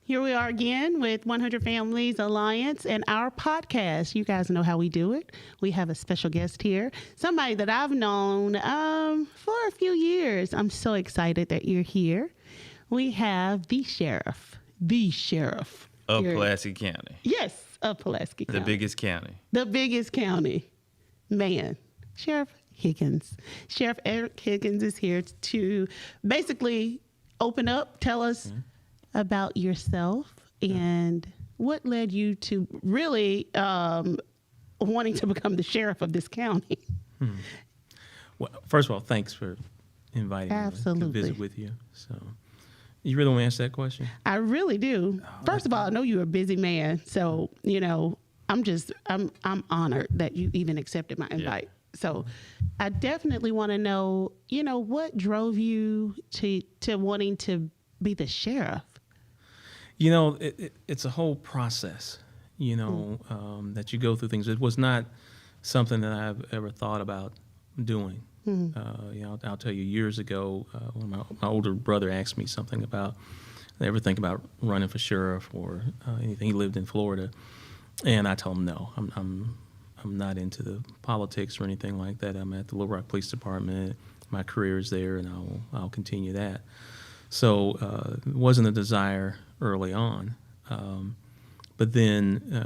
Here we are again with 100 Families Alliance and our podcast. You guys know how we do it. We have a special guest here, somebody that I've known for a few years. I'm so excited that you're here. We have the sheriff of here. Pulaski County. Yes, of Pulaski County. The biggest county. The biggest county. Man, Sheriff Higgins. Sheriff Eric Higgins is here to basically open up, tell us about yourself and what led you to really wanting to become the sheriff of this county. Well, first of all, thanks for inviting me to visit with you. So, you really want to answer that question? I really do. First of all, I know you're a busy man, so I'm honored that you even accepted my invite. Yeah. So, I definitely want to know, what drove you to wanting to be the sheriff? It's a whole process, that you go through things. It was not something that I've ever thought about doing. I'll tell you, years ago, when my older brother asked me something about, ever think about running for sheriff or anything. He lived in Florida, and I told him no. I'm not into the politics or anything like that. I'm at the Little Rock Police Department. My career is there, and I'll continue that. So it wasn't a desire early on, but then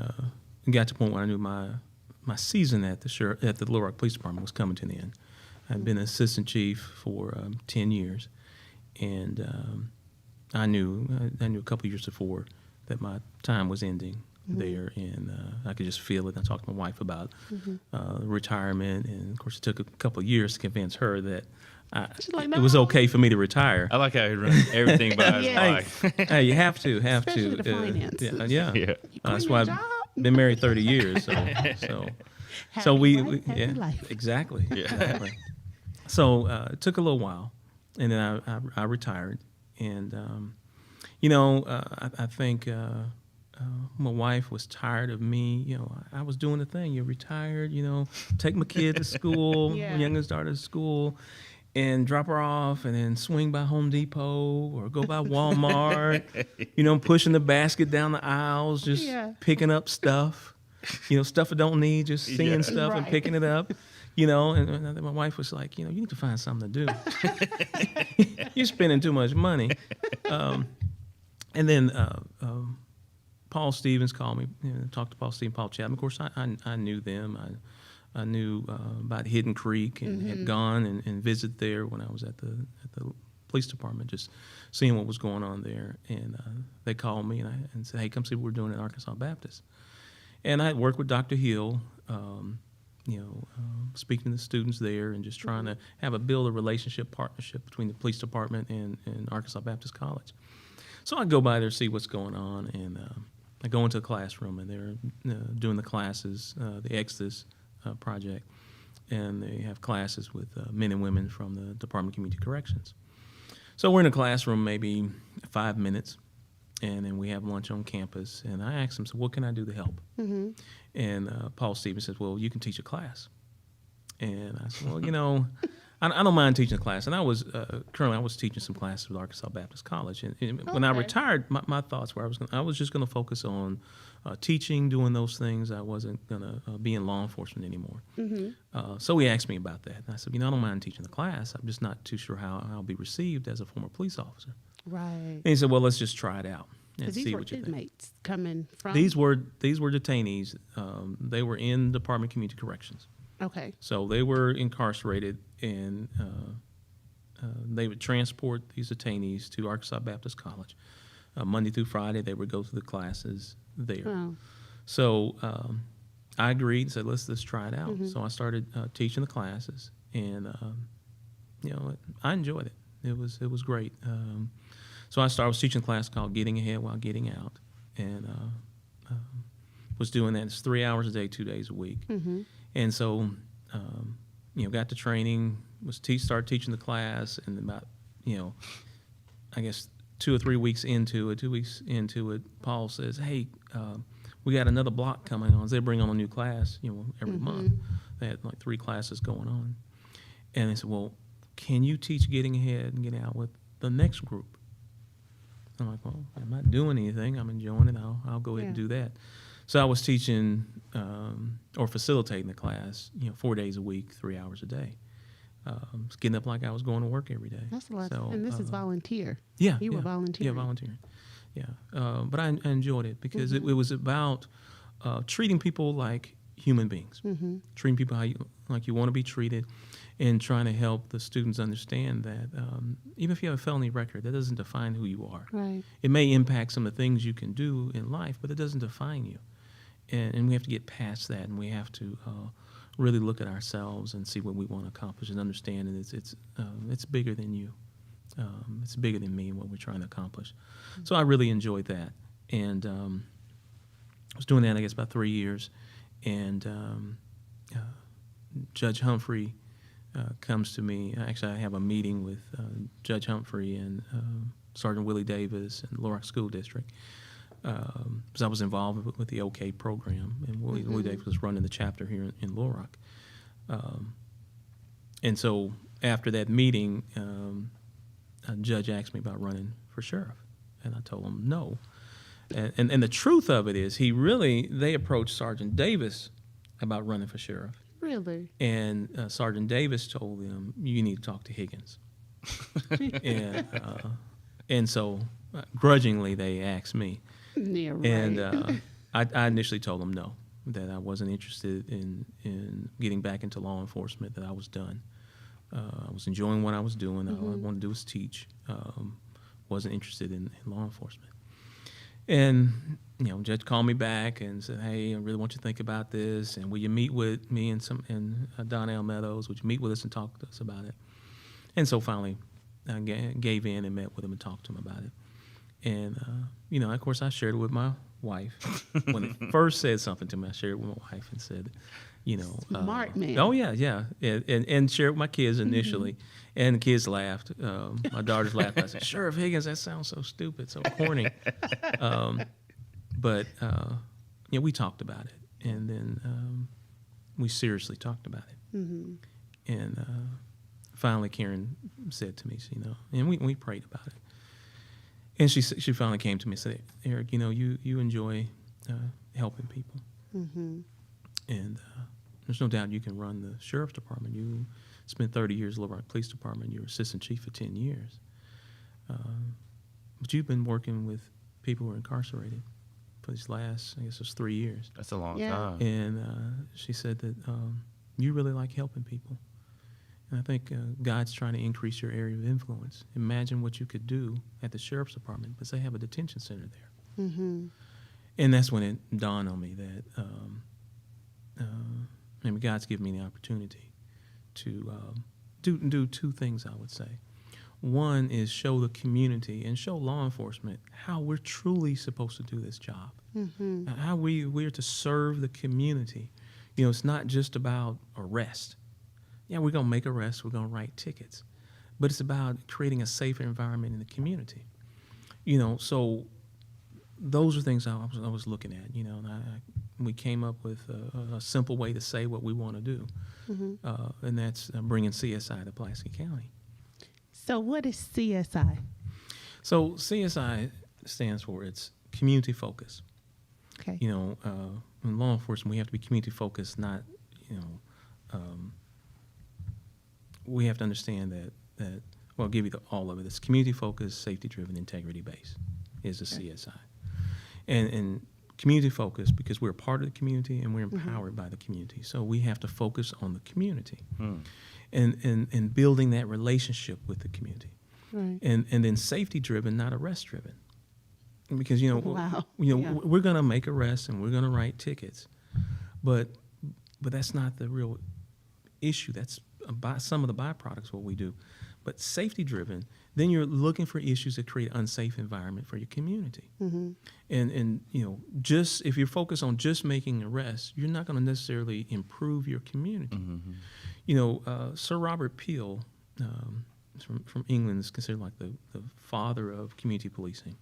it got to the point where I knew my season at the Little Rock Police Department was coming to the end. I'd been assistant chief for 10 years, and I knew a couple years before that my time was ending there, and I could just feel it. I talked to my wife about retirement, and of course it took a couple of years to convince her that it was okay for me to retire. I like how he runs everything by his wife. Hey, you have to. Especially the finances. Yeah. That's why I've been married 30 years. So we exactly. Yeah. Exactly. So it took a little while, and then I retired, and I think my wife was tired of me. I was doing the thing. You're retired. Take my kid to school. My youngest daughter to school. And drop her off, and then swing by Home Depot or go by Walmart, pushing the basket down the aisles, just picking up stuff, stuff I don't need, just seeing stuff and picking it up, and my wife was like, you need to find something to do. You're spending too much money. And then Paul Stevens called me, talked to Paul Stevens, Paul Chapman. Of course, I knew them. I knew about Hidden Creek and had gone and visited there when I was at the police department, just seeing what was going on there. And they called me and said, "Hey, come see what we're doing at Arkansas Baptist." And I had worked with Dr. Hill, speaking to the students there and just trying to build a partnership between the police department and Arkansas Baptist College. So I go by there, see what's going on, and I go into a classroom, and they're doing the classes, the Exodus project, and they have classes with men and women from the Department of Community Corrections. So we're in a classroom maybe 5 minutes, and then we have lunch on campus, and I asked them, so what can I do to help? And Paul Stevens says, well, you can teach a class. And I said, well, I don't mind teaching a class. And I was currently I was teaching some classes with Arkansas Baptist College. And when I retired, my thoughts were I was just going to focus on teaching, doing those things. I wasn't going to be in law enforcement anymore. So he asked me about that. And I said, I don't mind teaching the class. I'm just not too sure how I'll be received as a former police officer. Right. And he said, well, let's just try it out and see what you think. Inmates coming from? These were detainees. They were in Department of Community Corrections. Okay. So they were incarcerated, and they would transport these detainees to Arkansas Baptist College. Monday through Friday, they would go through the classes there. Oh. So I agreed and said, let's try it out. So I started teaching the classes, and I enjoyed it. It was great. So I was teaching a class called Getting Ahead While Getting Out, and was doing that. It's 3 hours a day, 2 days a week. And so, got to training, started teaching the class, and about, I guess 2 or 3 weeks into it, Paul says, hey, we got another block coming on. They bring on a new class, every month. They had like 3 classes going on. And they said, well, can you teach Getting Ahead and Getting Out with the next group? I'm like, well, I'm not doing anything. I'm enjoying it. I'll go ahead and do that. So I was teaching or facilitating the class, 4 days a week, 3 hours a day. Getting up like I was going to work every day. That's a lot. So, And this is volunteer. Yeah. You were volunteering. Yeah, volunteering. Yeah. But I enjoyed it because it was about treating people like human beings, treating people like you want to be treated, and trying to help the students understand that even if you have a felony record, that doesn't define who you are. Right. It may impact some of the things you can do in life, but it doesn't define you. And we have to get past that, and we have to really look at ourselves and see what we want to accomplish and understand that it's bigger than you. It's bigger than me and what we're trying to accomplish. So I really enjoyed that. And I was doing that, I guess, about 3 years. And Judge Humphrey comes to me. Actually, I have a meeting with Judge Humphrey and Sergeant Willie Davis and Little Rock School District. Because I was involved with the OK program, and Willie Davis was running the chapter here in Little Rock. And so after that meeting, a judge asked me about running for sheriff, and I told him no. And the truth of it is, they approached Sergeant Davis about running for sheriff. Really? And Sergeant Davis told them, you need to talk to Higgins. And so grudgingly, they asked me. Yeah, right. And I initially told them no, that I wasn't interested in getting back into law enforcement, that I was done. I was enjoying what I was doing. All I wanted to do was teach. Wasn't interested in law enforcement. And, Judge called me back and said, hey, I really want you to think about this, and will you meet with me and Donnell Meadows? Would you meet with us and talk to us about it? And so finally I gave in and met with him and talked to him about it. And, of course, I shared it with my wife. When it first said something to me, I shared it with my wife and said, Smart man. Oh, yeah. And shared it with my kids initially. And the kids laughed. My daughters laughed. I said, Sheriff Higgins, that sounds so stupid, so corny. But we talked about it. And then we seriously talked about it. And finally, Karen said to me, and we prayed about it. And she finally came to me and said, Eric, you enjoy helping people. And there's no doubt you can run the sheriff's department. You spent 30 years in Little Rock Police Department. You were assistant chief for 10 years. But you've been working with people who are incarcerated for these last, I guess it's 3 years. That's a long time. And she said that you really like helping people. And I think God's trying to increase your area of influence. Imagine what you could do at the sheriff's department, because they have a detention center there. And that's when it dawned on me that God's given me the opportunity to do two things, I would say. One is show the community and show law enforcement how we're truly supposed to do this job, how we're to serve the community. It's not just about arrest. Yeah, we're going to make arrests, we're going to write tickets, but it's about creating a safer environment in the community. So those are things I was looking at, and we came up with a simple way to say what we want to do, and that's bringing CSI to Pulaski County. So what is CSI? So CSI stands for, it's community focus. Okay. In law enforcement, we have to be community focused, not, we have to understand that well, I'll give you all of it. It's community focused, safety driven, integrity based is a CSI. And community focused because we're a part of the community and we're empowered by the community. So we have to focus on the community and building that relationship with the community. Right. And then safety driven, not arrest driven. Because, Wow. we're going to make arrests and we're going to write tickets. But that's not the real issue. That's some of the byproducts of what we do. But safety driven, then you're looking for issues that create an unsafe environment for your community. And just if you're focused on just making arrests, you're not going to necessarily improve your community. Sir Robert Peel from England is considered like the father of community policing.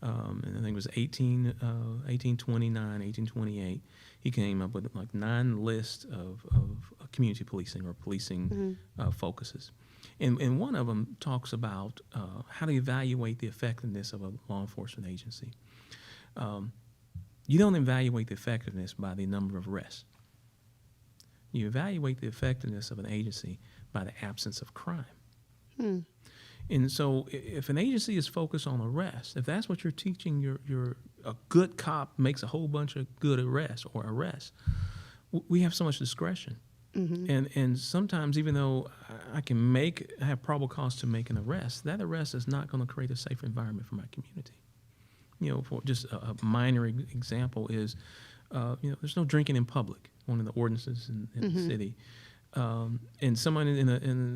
And I think it was 1829, 1828. He came up with like 9 lists of community policing or policing focuses. And one of them talks about how to evaluate the effectiveness of a law enforcement agency. You don't evaluate the effectiveness by the number of arrests. You evaluate the effectiveness of an agency by the absence of crime. And so if an agency is focused on arrests, if that's what you're teaching, a good cop makes a whole bunch of good arrests or arrests, we have so much discretion. And sometimes, even though I have probable cause to make an arrest, that arrest is not going to create a safe environment for my community. For just a minor example is, there's no drinking in public, one of the ordinances in the city. And someone in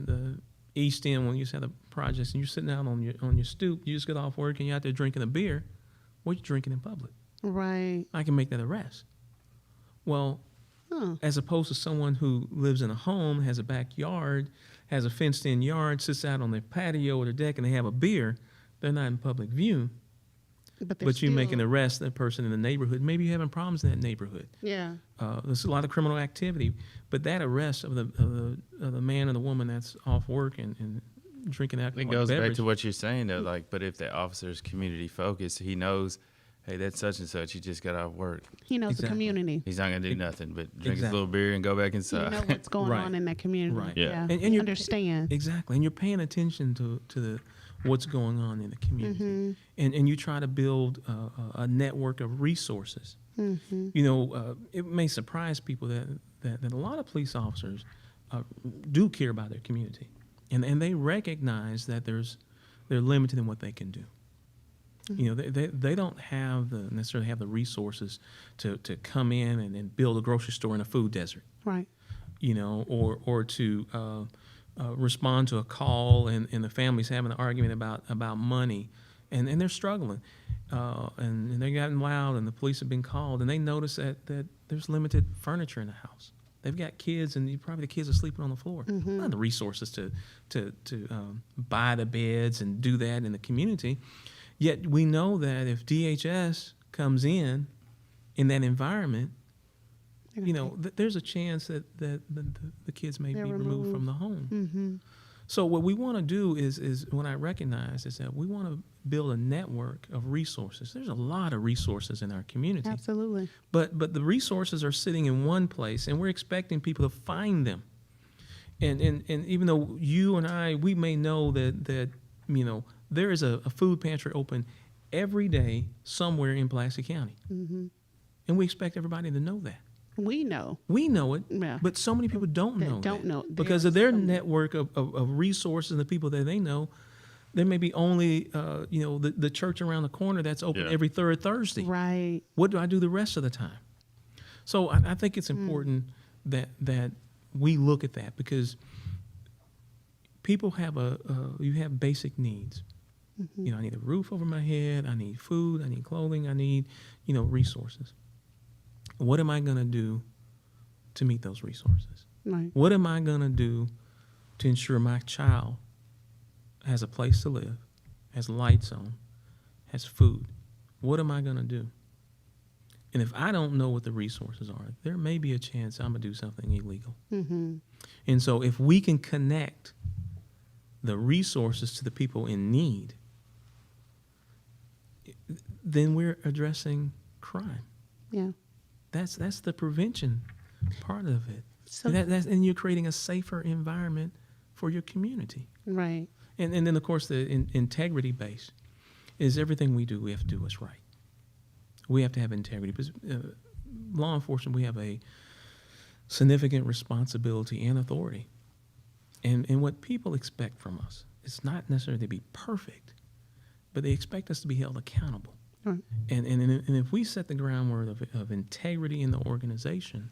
the East End, when you used to have the projects, and you're sitting out on your stoop, you just get off work and you're out there drinking a beer. What are you drinking in public? Right. I can make that arrest. Well, as opposed to someone who lives in a home, has a backyard, has a fenced-in yard, sits out on their patio or their deck, and they have a beer, they're not in public view. But you make an arrest, that person in the neighborhood. Maybe you're having problems in that neighborhood. Yeah. There's a lot of criminal activity, but that arrest of the man or the woman that's off work and drinking alcohol. It goes back to what you're saying though. But if the officer's community focused, he knows, hey, that's such and such. He just got off work. He knows the community. He's not gonna do nothing but drink his little beer and go back inside. You know what's going on in that community. Right. Yeah. And you understand. Exactly, and you're paying attention to what's going on in the community, and you try to build a network of resources. It may surprise people that a lot of police officers do care about their community, and they recognize that they're limited in what they can do. They don't necessarily have the resources to come in and build a grocery store in a food desert. Right. Or to respond to a call and the family's having an argument about money, and they're struggling, and they're getting loud, and the police have been called, and they notice that there's limited furniture in the house. They've got kids, and probably the kids are sleeping on the floor. Not the resources to buy the beds and do that in the community. Yet we know that if DHS comes in that environment, there's a chance that the kids may be removed from the home. So what we want to do is what I recognize is that we want to build a network of resources. There's a lot of resources in our community. Absolutely. But the resources are sitting in one place, and we're expecting people to find them. And even though you and I, we may know that there is a food pantry open every day somewhere in Pulaski County. And we expect everybody to know that. We know. We know it, Yeah. but so many people don't know that. because of their network of resources and the people that they know. There may be only, the church around the corner that's open every third Thursday. Right. What do I do the rest of the time? So I think it's important that we look at that, because people have you have basic needs. I need a roof over my head. I need food. I need clothing. I need, resources. What am I going to do to meet those resources? Right. What am I going to do to ensure my child has a place to live, has lights on, has food? What am I going to do? And if I don't know what the resources are, there may be a chance I'm going to do something illegal. And so if we can connect the resources to the people in need, then we're addressing crime. Yeah. That's the prevention part of it. So, And you're creating a safer environment for your community. right. And then, of course, the integrity base is everything we do, we have to do what's right. We have to have integrity. Because law enforcement, we have a significant responsibility and authority. And what people expect from us is not necessarily to be perfect, but they expect us to be held accountable. Right. And if we set the groundwork of integrity in the organization,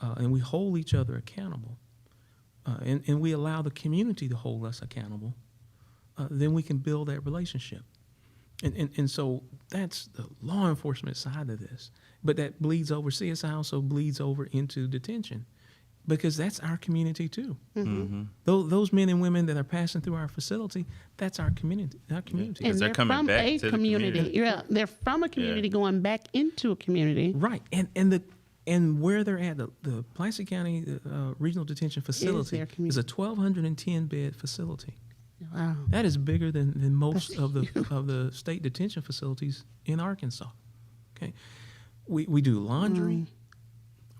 and we hold each other accountable, and we allow the community to hold us accountable, then we can build that relationship. And so that's the law enforcement side of this. But that bleeds over, CSI also bleeds over into detention, because that's our community too. Those men and women that are passing through our facility, that's our community. And they're coming from back a to the community. community. Yeah, they're from a community going back into a community. Right. And And where they're at, the Pulaski County Regional Detention Facility their is a community. 1,210 bed facility. Wow. That is bigger than most That's of the huge. of the state detention facilities in Arkansas. Okay, we do laundry.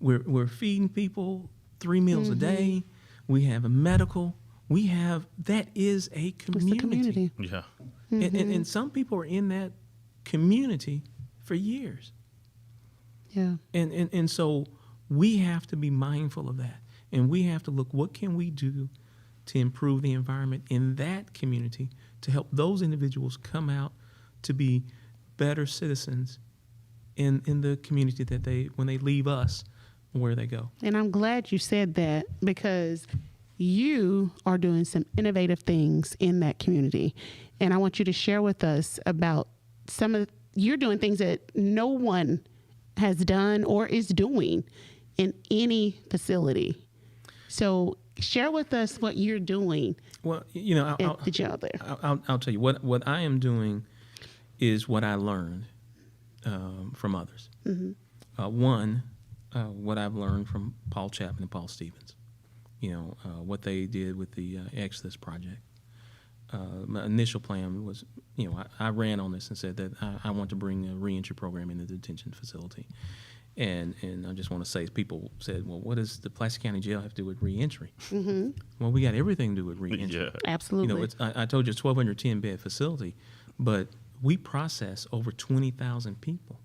We're feeding people 3 meals a day. We have a medical. We have that is a It's community. the community. Yeah. And some people are in that community for years. Yeah. And so we have to be mindful of that. And we have to look, what can we do to improve the environment in that community to help those individuals come out to be better citizens in the community that when they leave us, where they go. And I'm glad you said that, because you are doing some innovative things in that community. And I want you to share with us about you're doing things that no one has done or is doing in any facility. So share with us what you're doing Well, at the jail there. I'll tell you what I am doing is what I learned from others. One, what I've learned from Paul Chapman and Paul Stevens. What they did with the Exodus Project. My initial plan was, I ran on this and said that I want to bring a reentry program in the detention facility. And I just want to say, people said, well, what does the Pulaski County Jail have to do with reentry? Well, we got everything to do with reentry. Yeah. Absolutely. I told you it's 1,210 bed facility, but we process over 20,000 people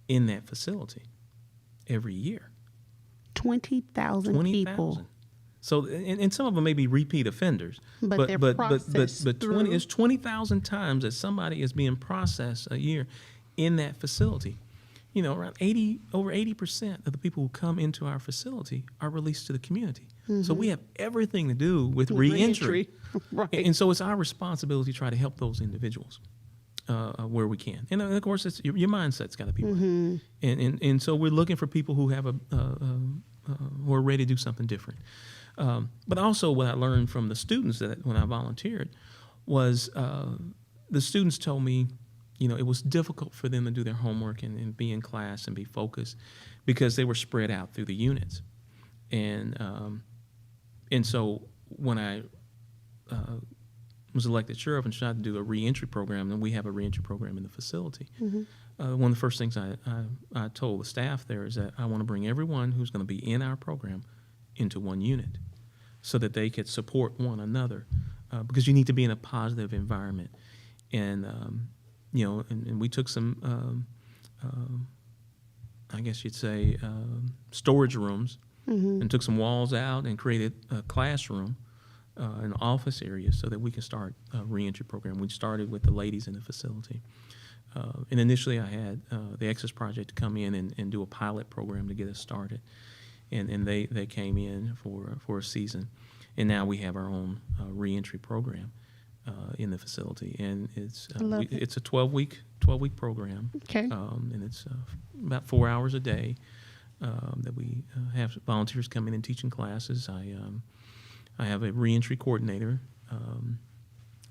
in that facility every year. 20,000 people. So, and some of them may be repeat offenders, But they're processed but 20 through. it's 20,000 times that somebody is being processed a year in that facility. Around over 80% of the people who come into our facility are released to the community. So we have everything to do with reentry. Right. And so it's our responsibility to try to help those individuals where we can. And of course, it's your mindset's got to be right. And so we're looking for people who have who are ready to do something different. But also, what I learned from the students that when I volunteered was the students told me, it was difficult for them to do their homework and be in class and be focused because they were spread out through the units. And so when I was elected sheriff and tried to do a reentry program, and we have a reentry program in the facility, one of the first things I told the staff there is that I want to bring everyone who's going to be in our program into one unit so that they could support one another because you need to be in a positive environment. And and we took some, I guess you'd say, storage rooms and took some walls out and created a classroom, an office area so that we can start a reentry program. We started with the ladies in the facility. And initially I had the Exodus Project to come in and do a pilot program to get us started. And they came in for a season. And now we have our own reentry program in the facility, and it's a 12-week program. Okay. And it's about 4 hours a day that we have volunteers come in and teaching classes. I have a reentry coordinator,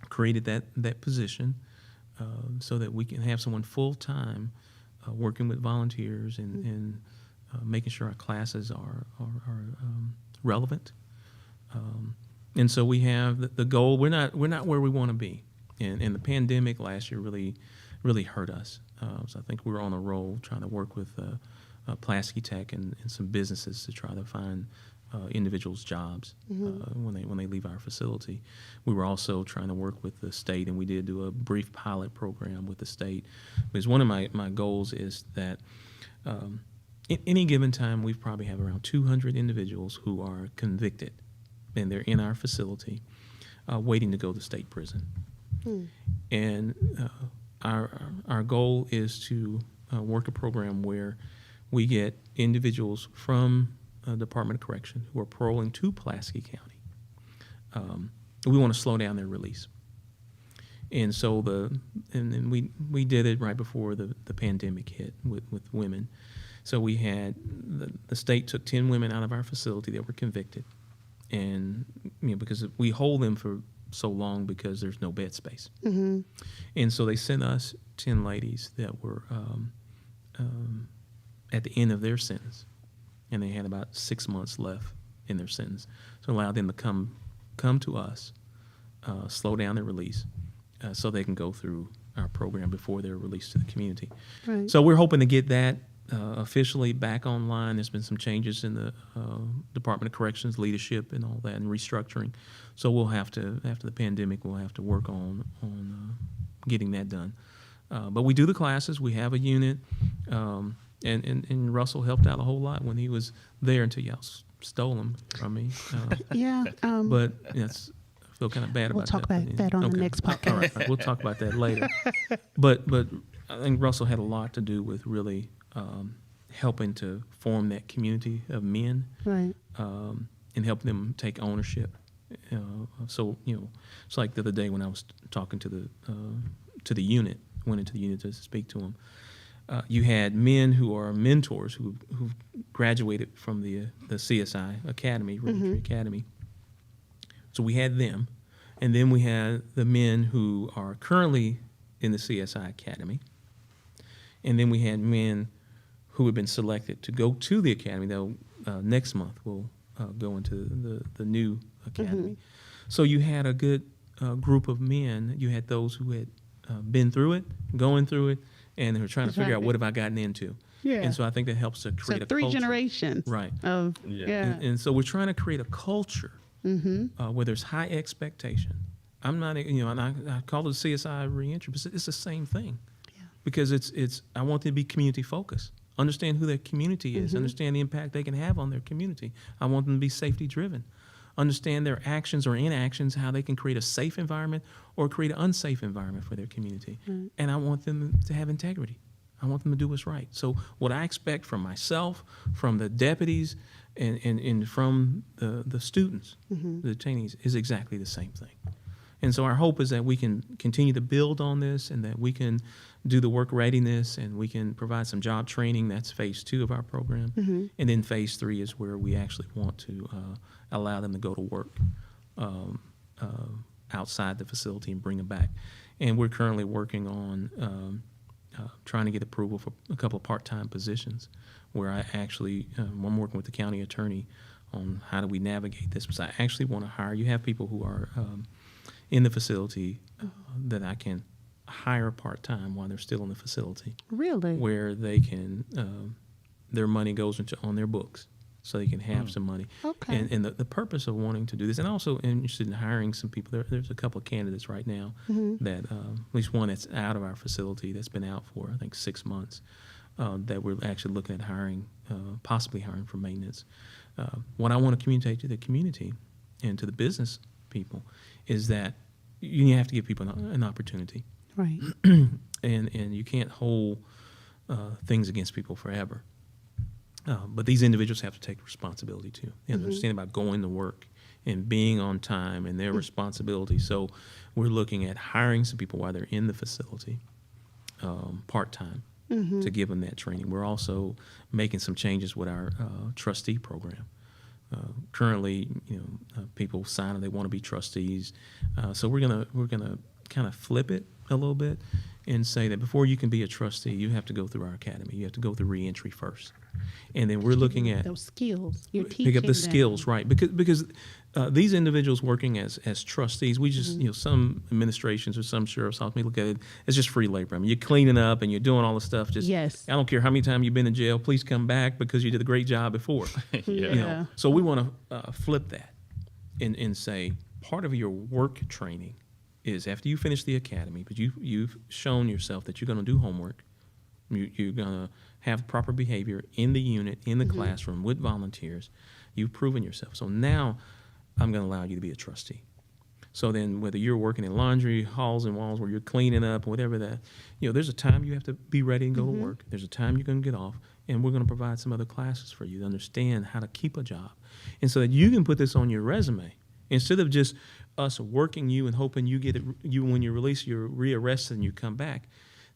created that position so that we can have someone full-time working with volunteers and making sure our classes are relevant. And so we have the goal. We're not where we want to be, and the pandemic last year really hurt us. So I think we're on a roll trying to work with Pulaski Tech and some businesses to try to find individuals jobs when they leave our facility. We were also trying to work with the state, and we did do a brief pilot program with the state. Because one of my goals is that at any given time, we probably have around 200 individuals who are convicted, and they're in our facility waiting to go to state prison. And our goal is to work a program where we get individuals from Department of Correction who are paroling to Pulaski County. We want to slow down their release. And so we did it right before the pandemic hit with women. So we had the state took 10 women out of our facility that were convicted. And because we hold them for so long because there's no bed space. And so they sent us 10 ladies that were at the end of their sentence, and they had about 6 months left in their sentence. So allow them to come to us, slow down their release, so they can go through our program before they're released to the community. Right. So we're hoping to get that officially back online. There's been some changes in the Department of Corrections leadership and all that, and restructuring. So we'll have to, after the pandemic, we'll have to work on getting that done. But we do the classes. We have a unit, and Russell helped out a whole lot when he was there until y'all stole him from me. Yeah. But yes, I feel kind of bad We'll about talk that. about that on the next podcast. All right, we'll talk about that later. But I think Russell had a lot to do with really helping to form that community of men, Right. and help them take ownership. So it's like the other day when I was talking to the unit, went into the unit to speak to them. You had men who are mentors who graduated from the CSI Academy, Reentry Academy. So we had them, and then we had the men who are currently in the CSI Academy, and then we had men who had been selected to go to the academy. They'll next month will go into the new academy. So you had a good group of men. You had those who had been through it, going through it, and they were trying to figure out what have I gotten into. Yeah. And so I think that helps to create a three culture. generations. Right. Of And so we're trying to create a culture where there's high expectation. I'm not, and I call it CSI Reentry, but it's the same thing. Yeah. Because it's I want them to be community focused. Understand who their community is. Understand the impact they can have on their community. I want them to be safety driven. Understand their actions or inactions, how they can create a safe environment or create an unsafe environment for their community. And I want them to have integrity. I want them to do what's right. So what I expect from myself, from the deputies, and from the students, the detainees, is exactly the same thing. And so our hope is that we can continue to build on this and that we can do the work readiness and we can provide some job training. That's phase 2 of our program. And then phase 3 is where we actually want to allow them to go to work outside the facility and bring them back. And we're currently working on trying to get approval for a couple of part-time positions where I actually, I'm working with the county attorney on how do we navigate this. Because I actually want to hire, you have people who are in the facility that I can hire part-time while they're still in the facility. Really? Where they can, their money goes on their books so they can have some money. Okay. And the purpose of wanting to do this, and also interested in hiring some people, there's a couple of candidates right now that, at least one that's out of our facility that's been out for, I think, 6 months, that we're actually looking at hiring, possibly hiring for maintenance. What I want to communicate to the community and to the business people is that you have to give people an opportunity. Right. And you can't hold things against people forever. But these individuals have to take responsibility too. And understand about going to work and being on time and their responsibility. So we're looking at hiring some people while they're in the facility, part-time, to give them that training. We're also making some changes with our trustee program. Currently, people sign and they want to be trustees. So we're gonna kind of flip it a little bit and say that before you can be a trustee, you have to go through our academy. You have to go through Reentry first, and then we're looking at those skills. You're teaching pick up the them. skills, right? Because these individuals working as trustees, we just some administrations or some sheriff's office may look at it as just free labor. I mean, you're cleaning up and you're doing all the stuff. Just Yes. I don't care how many times you've been in jail. Please come back because you did a great job before. Yeah. So we want to flip that and say part of your work training is after you finish the academy, but you've shown yourself that you're going to do homework, you're going to have proper behavior in the unit, in the classroom with volunteers. You've proven yourself. So now I'm going to allow you to be a trustee. So then whether you're working in laundry, halls and walls where you're cleaning up, whatever that, there's a time you have to be ready and go to work. There's a time you're going to get off, and we're going to provide some other classes for you to understand how to keep a job. And so that you can put this on your resume instead of just us working you and hoping you get it, when you release, you're rearrested and you come back,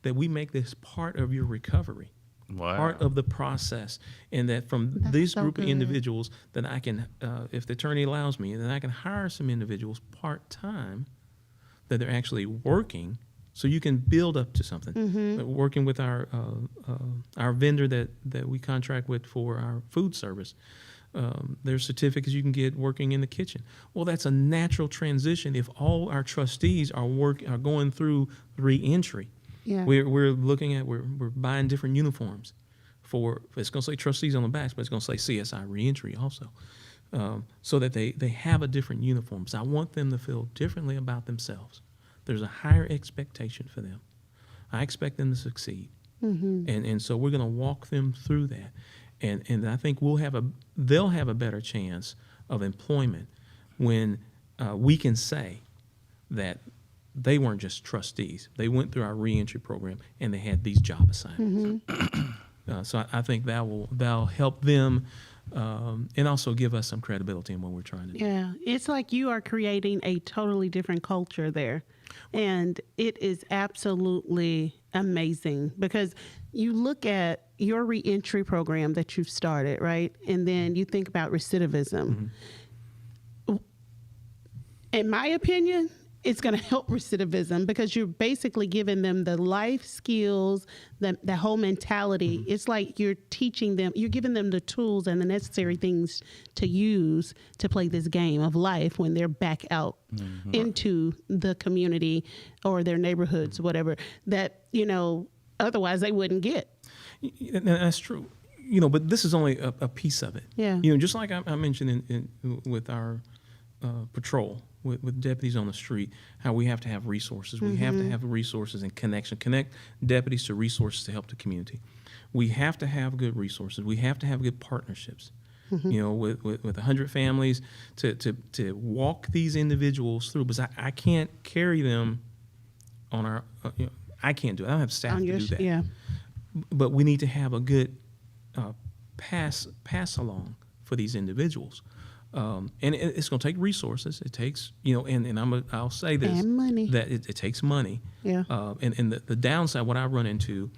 that we make this part of your recovery. Wow. Part of the process, and that from That's this so group of good. individuals, that I can, if the attorney allows me, then I can hire some individuals part-time that they're actually working So you can build up to something. Working with our vendor that we contract with for our food service, there's certificates you can get working in the kitchen. Well, that's a natural transition if all our trustees are going through reentry. Yeah. We're looking at we're buying different uniforms for, it's going to say trustees on the backs, but it's going to say CSI reentry also, so that they have a different uniform. So I want them to feel differently about themselves. There's a higher expectation for them. I expect them to succeed, and so we're going to walk them through that, and I think they'll have a better chance of employment when we can say that they weren't just trustees. They went through our reentry program and they had these job assignments. So I think that'll help them, and also give us some credibility in what we're trying to do. Yeah, it's like you are creating a totally different culture there. And it is absolutely amazing because you look at your reentry program that you've started, right? And then you think about recidivism. In my opinion, it's going to help recidivism because you're basically giving them the life skills, the whole mentality. It's like you're teaching them, you're giving them the tools and the necessary things to use to play this game of life when they're back out into the community or their neighborhoods, whatever, that, otherwise they wouldn't get. And that's true. But this is only a piece of it. Yeah. Just like I mentioned with our patrol, with deputies on the street, how we have to have resources. We have to have resources and connection. Connect deputies to resources to help the community. We have to have good resources. We have to have good partnerships. With 100 families to walk these individuals through, because I can't carry them on our. I can't do it. I don't have staff to do that. Yeah. But we need to have a good pass along for these individuals. And it's going to take resources. It takes, and I'll say this, and money. that it takes money. Yeah. And the downside, what I run into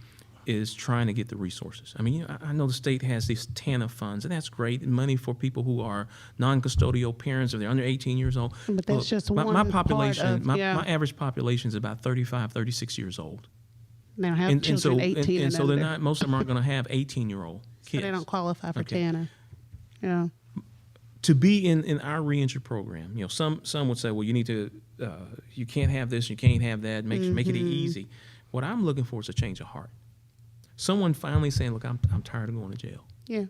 is trying to get the resources. I mean, I know the state has these TANF funds, and that's great, money for people who are non-custodial parents if they're under 18 years old. But that's just my one population, part of, my average population is about 35, 36 years old. They don't have children 18 and so they're not, most of them aren't going to have 18-year-old kids. So they don't qualify for TANF. Yeah. To be in our reentry program, some would say, well, you need to, you can't have this, you can't have that, make it easy. What I'm looking for is a change of heart. Someone finally saying, look, I'm tired of going to jail. Yeah.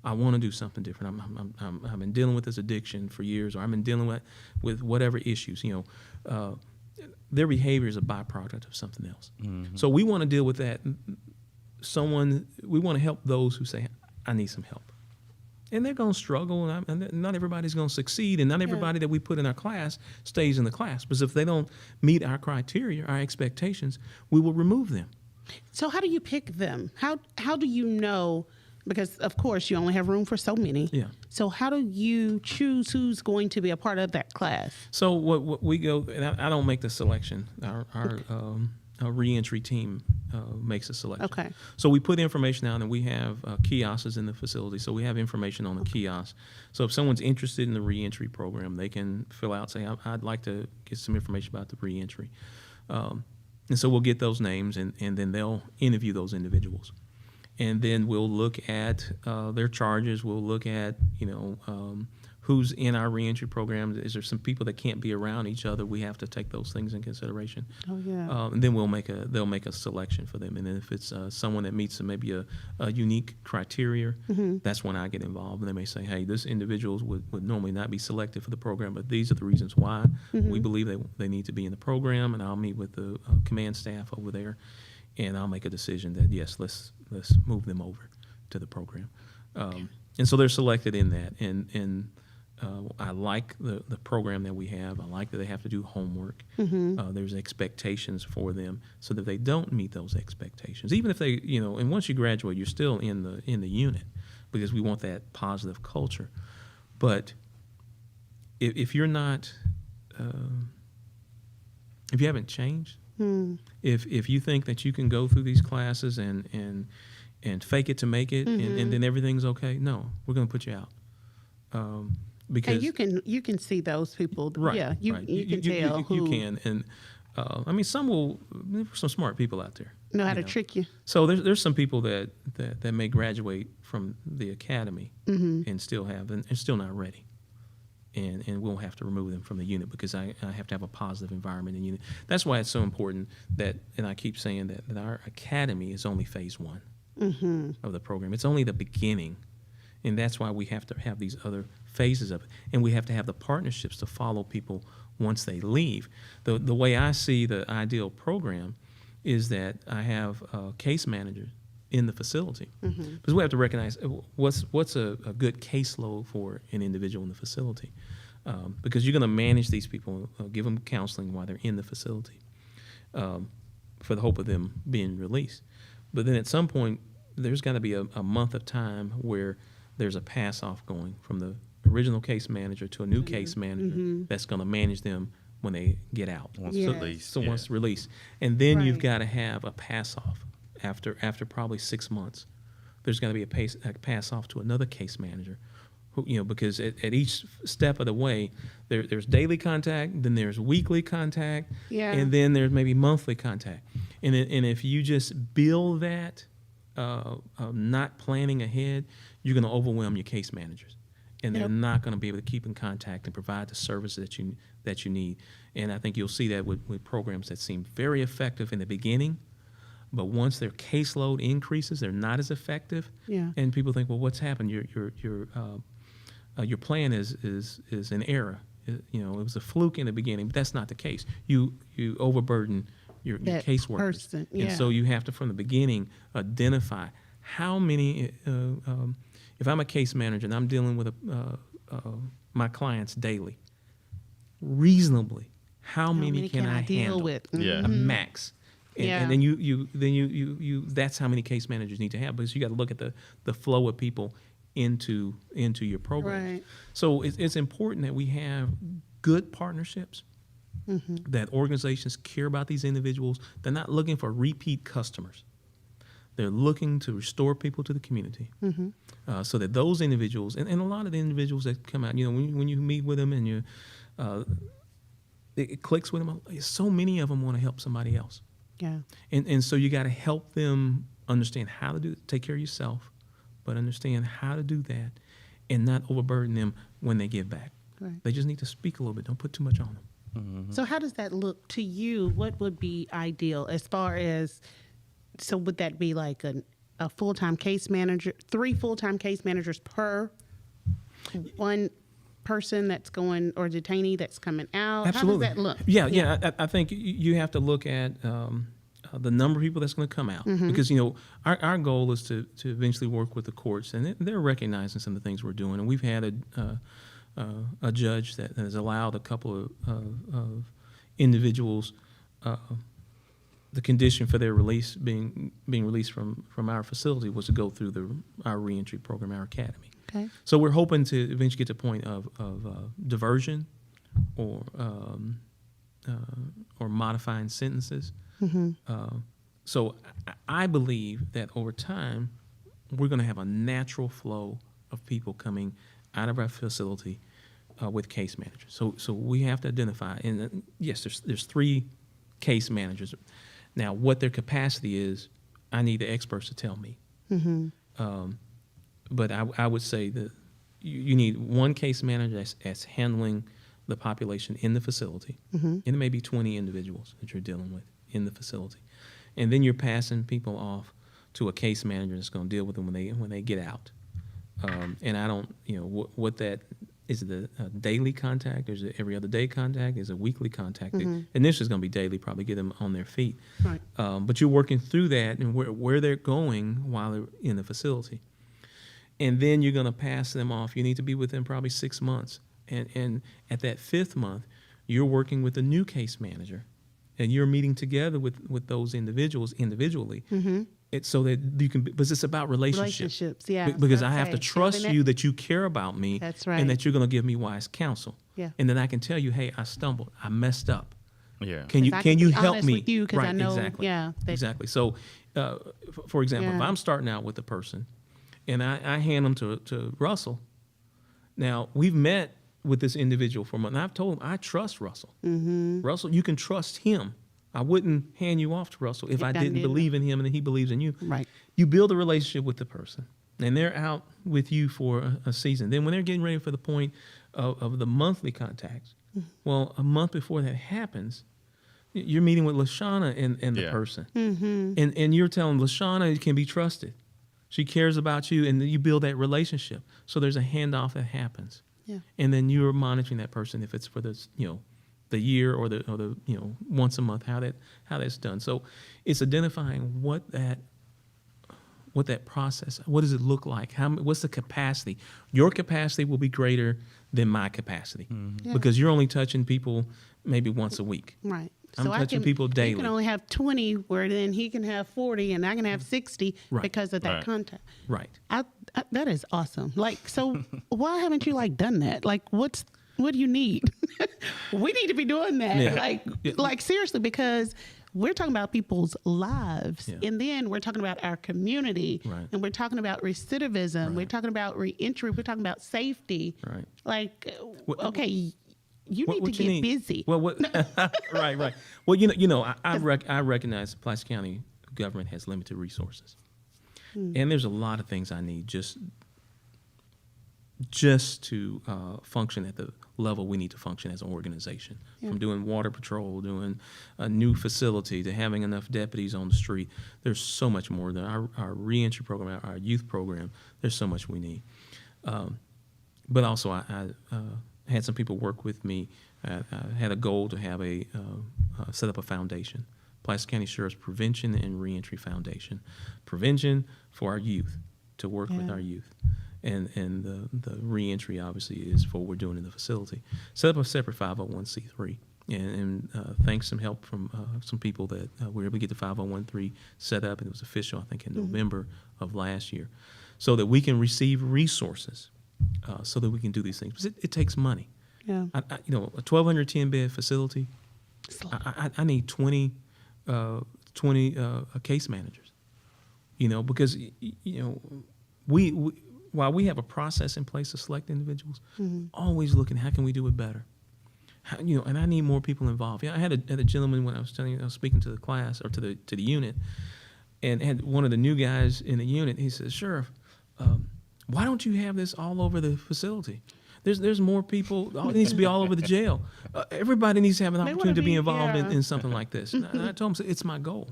I want to do something different. I've been dealing with this addiction for years, or I've been dealing with whatever issues. Their behavior is a byproduct of something else. So we want to deal with that. We want to help those who say, I need some help. And they're going to struggle, and not everybody's going to succeed, and not everybody that we put in our class stays in the class. Because if they don't meet our criteria, our expectations, we will remove them. So how do you pick them? How do you know? Because, of course, you only have room for so many. Yeah. So how do you choose who's going to be a part of that class? So what we go, and I don't make the selection. Our reentry team makes a selection. Okay. So we put information out, and we have kiosks in the facility. So we have information on the kiosks. So if someone's interested in the reentry program, they can fill out, say, I'd like to get some information about the reentry. And so we'll get those names, and then they'll interview those individuals. And then we'll look at their charges. We'll look at, who's in our reentry program. Is there some people that can't be around each other? We have to take those things in consideration. Oh, yeah. And then they'll make a selection for them. And then if it's someone that meets maybe a unique criteria, that's when I get involved. And they may say, hey, this individual would normally not be selected for the program, but these are the reasons why we believe they need to be in the program. And I'll meet with the command staff over there, and I'll make a decision that, yes, let's move them over to the program. And so they're selected in that. And I like the program that we have. I like that they have to do homework. There's expectations for them, so that they don't meet those expectations. Even if they, and once you graduate, you're still in the unit, because we want that positive culture. But if you're not, if you haven't changed, if you think that you can go through these classes and fake it to make it, and then everything's okay, no, we're going to put you out. Because and you can see those people. Right, Yeah, you right. can tell who. You can, I mean, there's some smart people out there. Know how you to trick you. So there's some people that may graduate from the academy and still not ready. And we'll have to remove them from the unit because I have to have a positive environment in the unit. That's why it's so important and I keep saying that our academy is only phase one of the program. It's only the beginning. And that's why we have to have these other phases of it. And we have to have the partnerships to follow people once they leave. The way I see the ideal program is that I have a case manager in the facility. Because we have to recognize what's a good caseload for an individual in the facility. Because you're going to manage these people, give them counseling while they're in the facility for the hope of them being released. But then at some point, there's got to be a month of time where there's a pass-off going from the original case manager to a new case manager that's going to manage them when they get out. Once Yes. released. So yeah. once released. And then you've Right. got to have a pass-off after probably 6 months. There's got to be a pass-off to another case manager. Because at each step of the way, there's daily contact, then there's weekly contact, Yeah. and then there's maybe monthly contact. And if you just build that, not planning ahead, you're going to overwhelm your case managers, and they're Yep. not going to be able to keep in contact and provide the service that you need. And I think you'll see that with programs that seem very effective in the beginning, but once their caseload increases, they're not as effective. Yeah. And people think, well, what's happened? Your plan is an error. It was a fluke in the beginning, but that's not the case. You overburden your That caseworkers, person, yeah. and so you have to, from the beginning, identify how many. If I'm a case manager and I'm dealing with my clients daily, reasonably, how many can I deal handle? with? Yeah. A max. And, Yeah. and then you that's how many case managers need to have, because you got to look at the flow of people into your program. Right. So it's important that we have good partnerships, that organizations care about these individuals. They're not looking for repeat customers. They're looking to restore people to the community, so that those individuals, and a lot of the individuals that come out, when you meet with them and it clicks with them, so many of them want to help somebody else. Yeah. And so you got to help them understand how to take care of yourself, but understand how to do that and not overburden them when they give back. Right. They just need to speak a little bit. Don't put too much on them. So how does that look to you? What would be ideal as far as, so would that be like a full-time case manager, 3 full-time case managers per one person that's going, or detainee that's coming out? Absolutely. How does that look? Yeah. I think you have to look at the number of people that's going to come out, because our goal is to eventually work with the courts, and they're recognizing some of the things we're doing. And we've had a judge that has allowed a couple of individuals the condition for their release, being released from our facility, was to go through our reentry program, our academy. Okay. So we're hoping to eventually get to the point of diversion or modifying sentences. So I believe that over time, we're going to have a natural flow of people coming out of our facility with case managers. So we have to identify, and yes, there's 3 case managers. Now, what their capacity is, I need the experts to tell me. But I would say that you need 1 case manager that's handling the population in the facility, and it may be 20 individuals that you're dealing with in the facility, and then you're passing people off to a case manager that's going to deal with them when they get out. And I don't, what that is, the daily contact, or is it every other day contact, is it weekly contact? Initially, it's going to be daily, probably get them on their feet. Right. But you're working through that and where they're going while they're in the facility. And then you're going to pass them off. You need to be with them probably 6 months. And at that 5th month, you're working with a new case manager, and you're meeting together with those individuals individually. It's so that you can, because it's about relationships. Yeah. Because I have to trust you that you care about me. That's right. And that you're going to give me wise counsel. Yeah. And then I can tell you, hey, I stumbled. I messed up. Yeah. Can you I can can you be help honest me? with you, 'cause right, I know, exactly. yeah, that- exactly. So, for example, if Yeah. I'm starting out with a person, and I hand them to Russell, now we've met with this individual for a month, and I've told him I trust Russell. Russell, you can trust him. I wouldn't hand you off to Russell if I didn't believe in him and he believes in you. Right. You build a relationship with the person, and they're out with you for a season. Then when they're getting ready for the point of the monthly contacts, well, a month before that happens, you're meeting with LaShanna and the person. And you're telling LaShanna can be trusted. She cares about you, and you build that relationship. So there's a handoff that happens. Yeah. And then you're monitoring that person if it's for the year or the once a month, how that's done. So it's identifying what that process, what does it look like? What's the capacity? Your capacity will be greater than my capacity because you're only touching people maybe once a week. Right. I'm touching people daily. You can only have 20, where then he can have 40, and I can have 60 because of that contact. Right. That is awesome. Like, so why haven't you done that? Like, what do you need? We need to be doing that. Yeah. Like seriously, because we're talking about people's lives, and then we're talking about our community, and we're talking about recidivism. We're talking about reentry. We're talking about safety. Right. Like, okay. You need to get busy. Well, right. Well, I recognize the Pulaski County government has limited resources, and there's a lot of things I need just to function at the level we need to function as an organization. From doing water patrol, doing a new facility, to having enough deputies on the street. There's so much more than our reentry program, our youth program. There's so much we need. But also, I had some people work with me. I had a goal to have set up a foundation, Pulaski County Sheriff's Prevention and Reentry Foundation. Prevention for our youth, to work with our youth. And the reentry obviously is for what we're doing in the facility. Set up a separate 501c3. And thanks some help from some people that we were able to get the 501c3 set up, and it was official, I think, in November of last year, so that we can receive resources. So that we can do these things. Because it takes money. Yeah. A 1,210 bed facility. I need 20 case managers. Because we while we have a process in place to select individuals, always looking how can we do it better. And I need more people involved. I had a gentleman when I was speaking to the class or to the unit, and had one of the new guys in the unit. He says, "Sheriff, why don't you have this all over the facility? There's more people. It needs to be all over the jail. Everybody needs to have an opportunity to be involved in something like this." And I told him, it's my goal.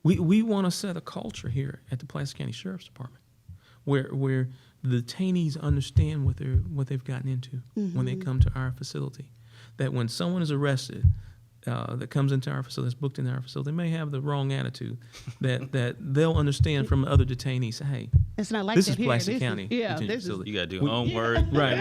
We want to set a culture here at the Pulaski County Sheriff's Department where the detainees understand what they've gotten into when they come to our facility. That when someone is arrested, that comes into our facility, that's booked into our facility, they may have the wrong attitude, that they'll understand from other detainees, hey, it's not like this that is here. Pulaski County Detention You Facility. got to do homework. Right.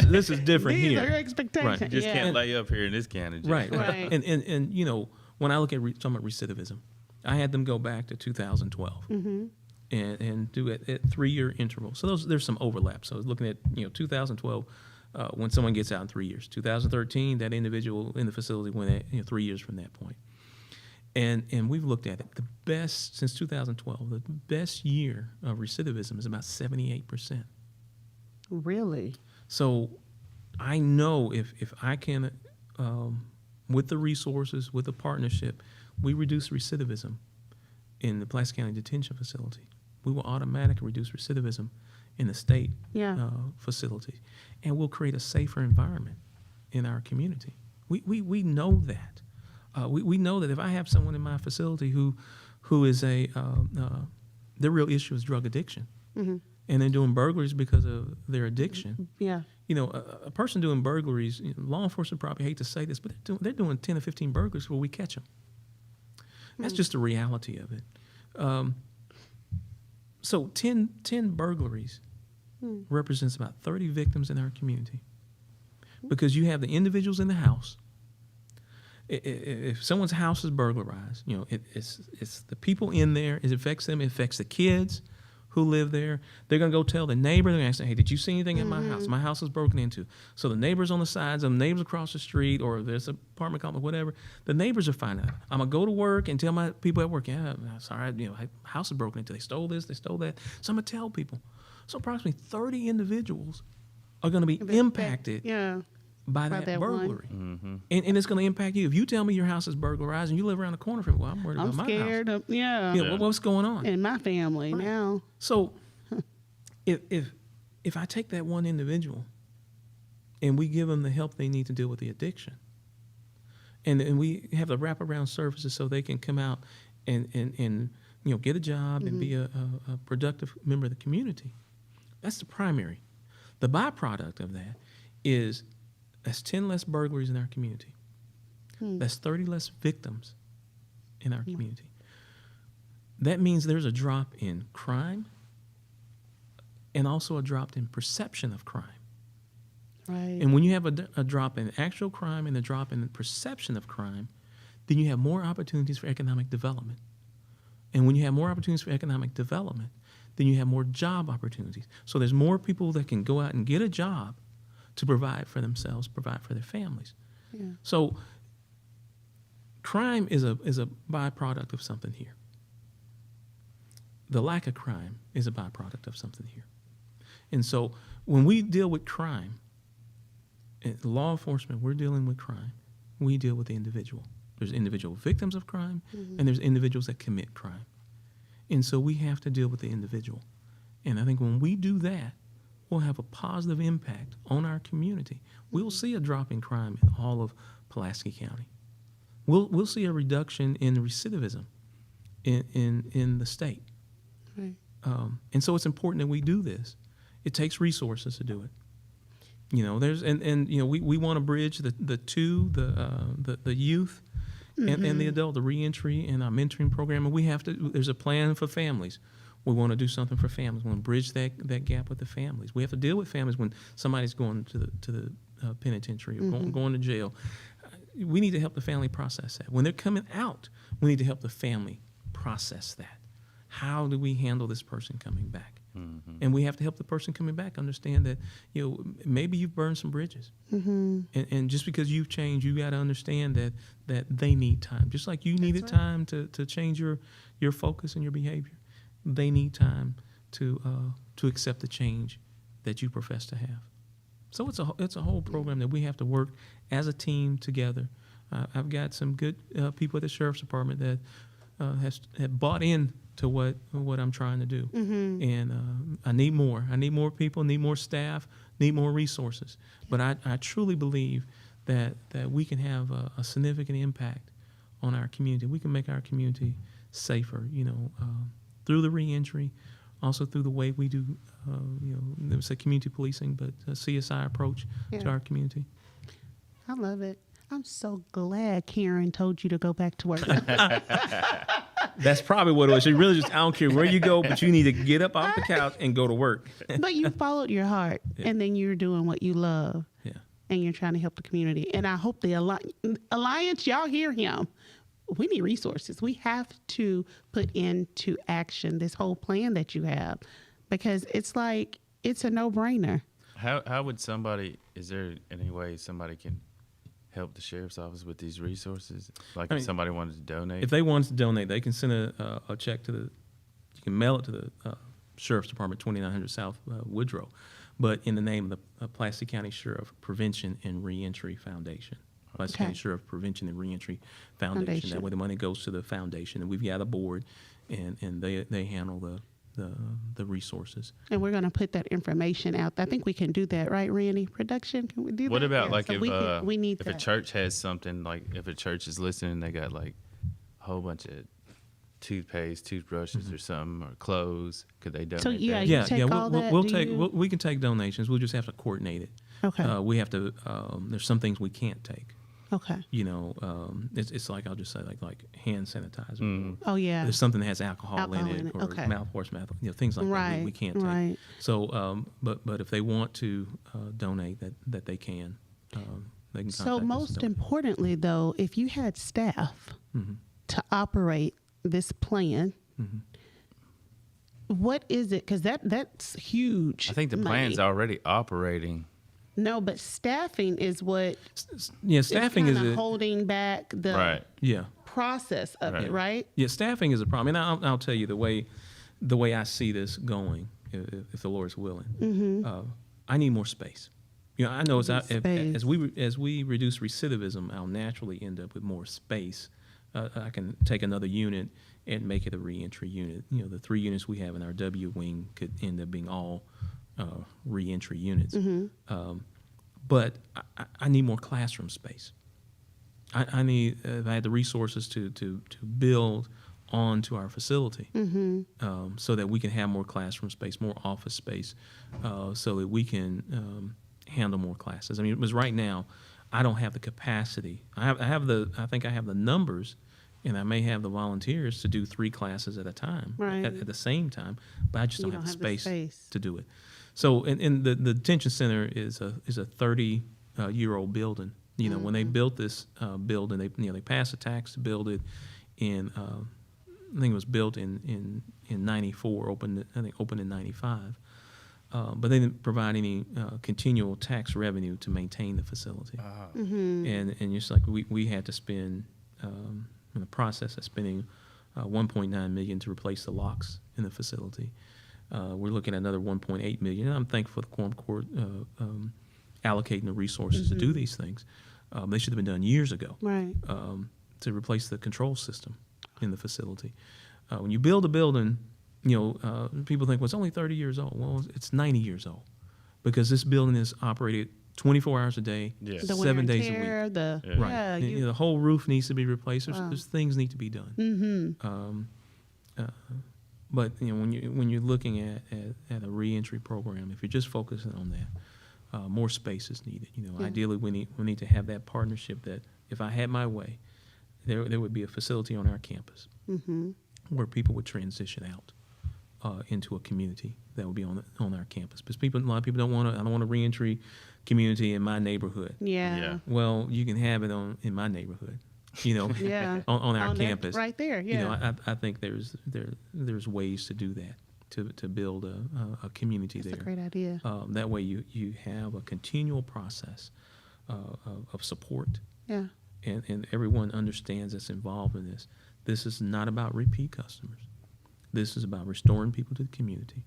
This is different These here. are your expectations. Right. You just can't lay up here in this county. Right. And when I look at talking about recidivism, I had them go back to 2012 and do it at 3-year intervals. So there's some overlap. So looking at 2012. When someone gets out in 3 years. 2013, that individual in the facility went at 3 years from that point. And we've looked at it. The best, since 2012, the best year of recidivism is about 78%. Really? So I know if I can, with the resources, with the partnership, we reduce recidivism in the Pulaski County Detention Facility, we will automatically reduce recidivism in the state facility, and we'll create a safer environment in our community. We know that. We know that if I have someone in my facility who is their real issue is drug addiction, and they're doing burglaries because of their addiction. Yeah. A person doing burglaries, law enforcement probably hate to say this, but they're doing 10 or 15 burglaries before we catch them. That's just the reality of it. So 10 burglaries represents about 30 victims in our community, because you have the individuals in the house. If someone's house is burglarized, it's the people in there. It affects them. It affects the kids who live there. They're going to go tell the neighbor. They're going to say, hey, did you see anything in my house? My house is broken into. So the neighbors on the sides, the neighbors across the street, or there's an apartment complex, whatever, the neighbors are finding out. I'm going to go to work and tell my people at work, sorry, house is broken into. They stole this, they stole that. So I'm going to tell people. So approximately 30 individuals are going to be impacted by By that that one. burglary. And it's going to impact you. If you tell me your house is burglarized and you live around the corner from it, well, I'm worried I'm about my scared house. of, yeah. What's going on? In my family now. So if I take that one individual and we give them the help they need to deal with the addiction, and we have the wraparound services so they can come out and get a job and be a productive member of the community, that's the primary. The byproduct of that is that's 10 less burglaries in our community. That's 30 less victims in our community. That means there's a drop in crime and also a drop in perception of crime. Right. And when you have a drop in actual crime and a drop in perception of crime, then you have more opportunities for economic development. And when you have more opportunities for economic development, then you have more job opportunities. So there's more people that can go out and get a job to provide for themselves, provide for their families. Yeah. So crime is a byproduct of something here. The lack of crime is a byproduct of something here. And so when we deal with crime, in law enforcement, we're dealing with crime. We deal with the individual. There's individual victims of crime, and there's individuals that commit crime. And so we have to deal with the individual. And I think when we do that, we'll have a positive impact on our community. We'll see a drop in crime in all of Pulaski County. We'll see a reduction in recidivism in the state. Right. And so it's important that we do this. It takes resources to do it. There's we want to bridge the two, the youth and the adult, the reentry and our mentoring program. And there's a plan for families. We want to do something for families. We want to bridge that gap with the families. We have to deal with families when somebody's going to the penitentiary or going to jail. We need to help the family process that. When they're coming out, we need to help the family process that. How do we handle this person coming back? And we have to help the person coming back understand that, maybe you've burned some bridges. And just because you've changed, you got to understand that they need time. Just like you needed time to change your focus and your behavior, they need time to accept the change that you profess to have. So it's a whole program that we have to work as a team together. I've got some good people at the Sheriff's Department that have bought in to what I'm trying to do. And I need more. I need more people, need more staff, need more resources. But I truly believe that we can have a significant impact on our community. We can make our community safer, through the reentry, also through the way we do, they would say community policing, but a CSI approach to our community. I love it. I'm so glad Karen told you to go back to work. That's probably what it was. She really I don't care where you go, but you need to get up off the couch and go to work. But you followed your heart, and then you're doing what you love, and you're trying to help the community. And I hope the Alliance, y'all hear him. We need resources. We have to put into action this whole plan that you have, because it's a no-brainer. How would is there any way somebody can help the sheriff's office with these resources? If somebody wanted to donate? If they wanted to donate, they can send a check you can mail it to the Sheriff's Department, 2900 South Woodrow, but in the name of the Pulaski County Sheriff Prevention and Reentry Foundation. Pulaski County Sheriff Prevention and Reentry Foundation. That way the money goes to the foundation, and we've got a board, and they handle the resources. And we're going to put that information out. I think we can do that, right, Randy? Production, can we do that? What about we need if that. a church has something, if a church is listening, they got a whole bunch of toothpaste, toothbrushes or something, or clothes, could they donate? So that? We can take donations. We'll just have to coordinate it. Okay. We have to. There's some things we can't take. Okay. It's like, I'll just say like hand sanitizer. Oh yeah. There's something that has alcohol in it, or mouthwash, things like that we can't take. Right. So, but if they want to donate, that they can. They can. So most importantly, though, if you had staff to operate this plan, what is it? Because that's huge. I think the plan's already operating. No, but staffing is what. Yeah, staffing is holding back the process of it, right? Yeah, staffing is a problem, and I'll tell you the way I see this going, if the Lord's willing. I need more space. You know, I know Space. as we reduce recidivism, I'll naturally end up with more space. I can take another unit and make it a reentry unit. You know, the 3 units we have in our W wing could end up being all reentry units. But I need more classroom space. I need, if I had the resources to build onto our facility, so that we can have more classroom space, more office space, so that we can handle more classes. I mean, because right now, I don't have the capacity. I think I have the numbers, and I may have the volunteers to do 3 classes at a time, Right. at the same time, but I just don't have the have the space space. to do it. So, and the detention center is a 30-year-old building. You know, when they built this building, they passed a tax to build it in, I think it was built in 94, opened in 95. But they didn't provide any continual tax revenue to maintain the facility. And just like we had to spend, in the process of spending $1.9 million to replace the locks in the facility. We're looking at another $1.8 million. And I'm thankful for the Quorum Court allocating the resources to do these things. They should have been done years ago. Right. To replace the control system in the facility. When you build a building, you know, people think, well, it's only 30 years old. Well, it's 90 years old, because this building is operated 24 hours a day, Yeah. The wear 7 and days a tear, week. The, Yeah. Right. Yeah, You know, the whole roof needs to be replaced. Wow. There's things need to be done. But you know, when you're looking at a reentry program, if you're just focusing on that, more space is needed. You know, Yeah. ideally we need to have that partnership. That if I had my way, there would be a facility on our campus where people would transition out into a community that would be on our campus. Because a lot of people don't want to. I don't want a reentry community in my neighborhood. Yeah. Yeah. Well, you can have it in my neighborhood. You know, Yeah. on our On that- campus, right there, You know, yeah. I think there's ways to do that, to build a community That's there. a great idea. That way you have a continual process of support, Yeah. and everyone understands that's involved in this. This is not about repeat customers. This is about restoring people to the community.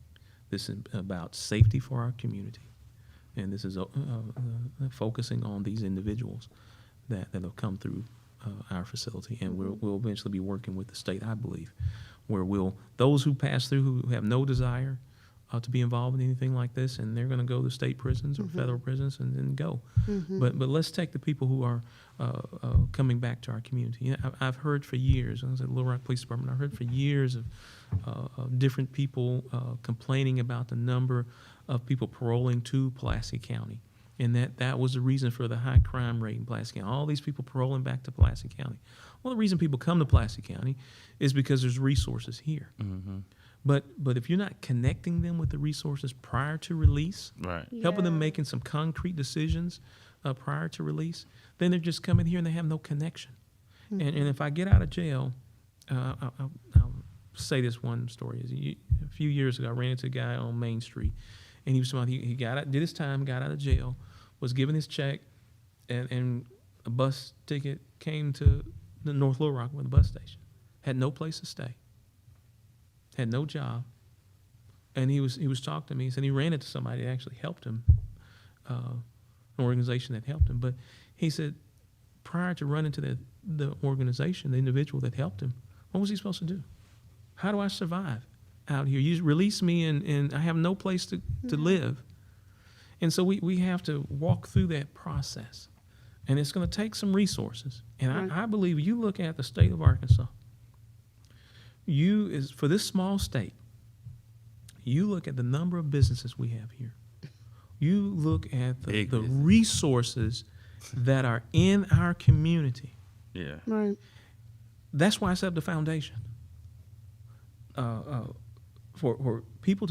This is about safety for our community, and this is focusing on these individuals that have come through our facility, and we'll eventually be working with the state, I believe, where those who pass through who have no desire to be involved in anything like this, and they're going to go to state prisons or federal prisons and then go. But let's take the people who are coming back to our community. You know, I've heard for years. I was at Little Rock Police Department. I heard for years of different people complaining about the number of people paroling to Pulaski County. And that was the reason for the high crime rate in Pulaski County. All these people paroling back to Pulaski County. Well, the reason people come to Pulaski County is because there's resources here. But if you're not connecting them with the resources prior to release, Right. helping them Yeah. making some concrete decisions prior to release, then they're just coming here and they have no connection. And if I get out of jail, I'll say this one story. A few years ago, I ran into a guy on Main Street, and he was talking about he got out, did his time, got out of jail, was given his check, and a bus ticket came to the North Little Rock, with the bus station. Had no place to stay. Had no job. And he was talking to me. He said he ran into somebody that actually helped him, an organization that helped him. But he said prior to running to the organization, the individual that helped him, what was he supposed to do? How do I survive out here? You release me and I have no place to live. And so we have to walk through that process. And it's going to take some resources. And I believe you look at the state of Arkansas, for this small state, you look at the number of businesses we have here. You look at the resources that are in our community. Yeah. Right. That's why I set up the foundation. For people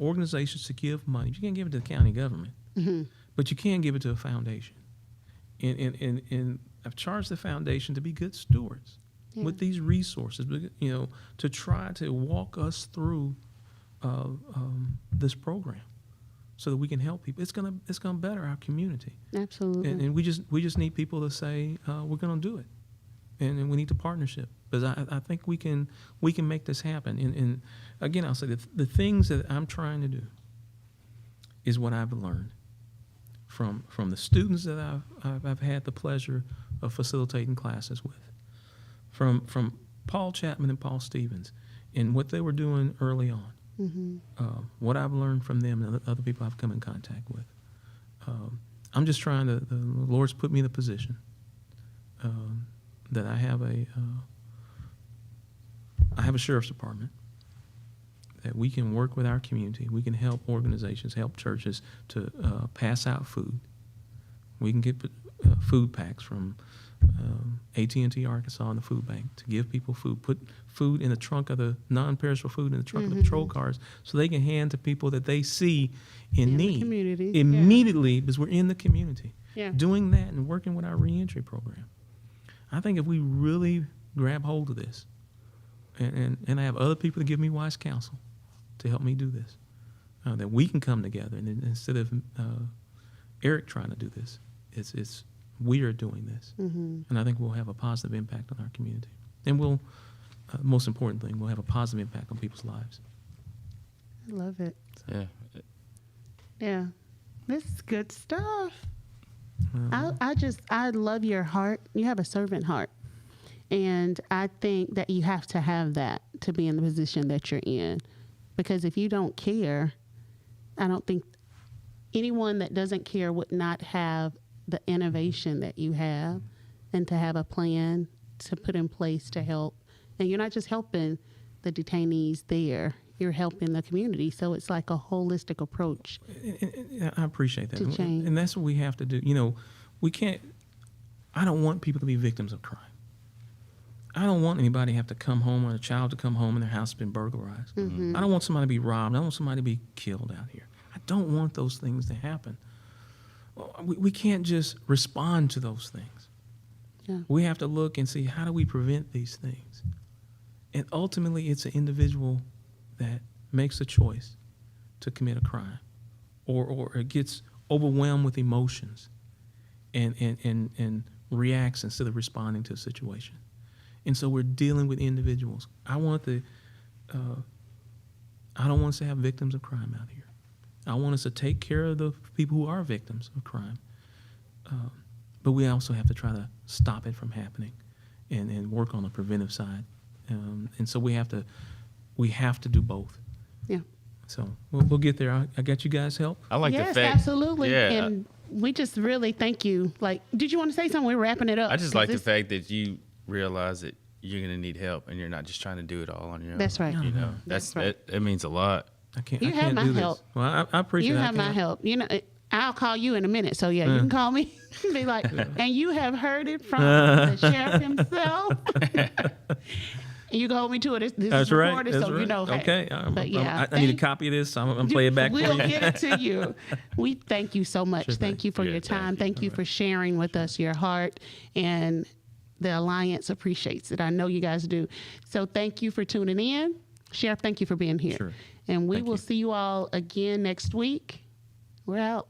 organizations to give money. You can't give it to the county government, but you can give it to a foundation. And I've charged the foundation to be good stewards with these resources, you know, to try to walk us through this program so that we can help people. It's gonna better our community. Absolutely. And we just need people to say we're gonna do it, and we need the partnership, because I think we can make this happen. And again, I'll say the things that I'm trying to do is what I've learned from the students that I've had the pleasure of facilitating classes with, from Paul Chapman and Paul Stevens, and what they were doing early on, what I've learned from them and other people I've come in contact with. I'm just trying to, the Lord's put me in a position that I have a sheriff's department, that we can work with our community. We can help organizations, help churches to pass out food. We can get food packs from AT&T Arkansas and the food bank to give people food. Put food in the trunk of the non-perishable food in the trunk of the patrol cars so they can hand to people that they see in need the community. immediately, because we're in the community. Yeah. Doing that and working with our reentry program. I think if we really grab hold of this, and I have other people to give me wise counsel to help me do this, that we can come together, and instead of Eric trying to do this, it's we are doing this, and I think we'll have a positive impact on our community, and we'll most important thing, we'll have a positive impact on people's lives. I love it. Yeah. Yeah, this is good stuff. I love your heart. You have a servant heart. And I think that you have to have that to be in the position that you're in. Because if you don't care, I don't think anyone that doesn't care would not have the innovation that you have and to have a plan to put in place to help. And you're not just helping the detainees there, you're helping the community. So it's like a holistic approach. I appreciate that. To change. And that's what we have to do. You know, I don't want people to be victims of crime. I don't want anybody to have to come home or a child to come home and their house has been burglarized. I don't want somebody to be robbed. I don't want somebody to be killed out here. I don't want those things to happen. We can't just respond to those things. Yeah. We have to look and see, how do we prevent these things? And ultimately, it's an individual that makes a choice to commit a crime or gets overwhelmed with emotions and reacts instead of responding to a situation. And so we're dealing with individuals. I don't want us to have victims of crime out here. I want us to take care of the people who are victims of crime. But we also have to try to stop it from happening and work on the preventive side. And so we have to do both. Yeah. So we'll get there. I got you guys' help. I like the Yes, fact. absolutely. Yeah. And we just really thank you. Like, did you want to say something? We're wrapping it up. I just like the fact that you realize that you're going to need help and you're not just trying to do it all on your own. That's right. You know, That's right. It means a lot. I can't You have my do this. help. Well, I appreciate You it. have my help. You know, I'll call you in a minute. So yeah, you can call me. Be like, and you have heard it from the sheriff himself. And you can hold me to it. This That's is right. recorded, That's so right. you know. Okay. Hey. But yeah, I need a copy of this. I'm going to play it back for We'll you. get it to you. We thank you so much. Sure thing. Thank you for Yeah, your thank time. you. Thank you for sharing with us your heart. And the Alliance appreciates it. I know you guys do. So thank you for tuning in. Sheriff, thank you for being here. Sure. And we Thank will you. see you all again next week. We're out.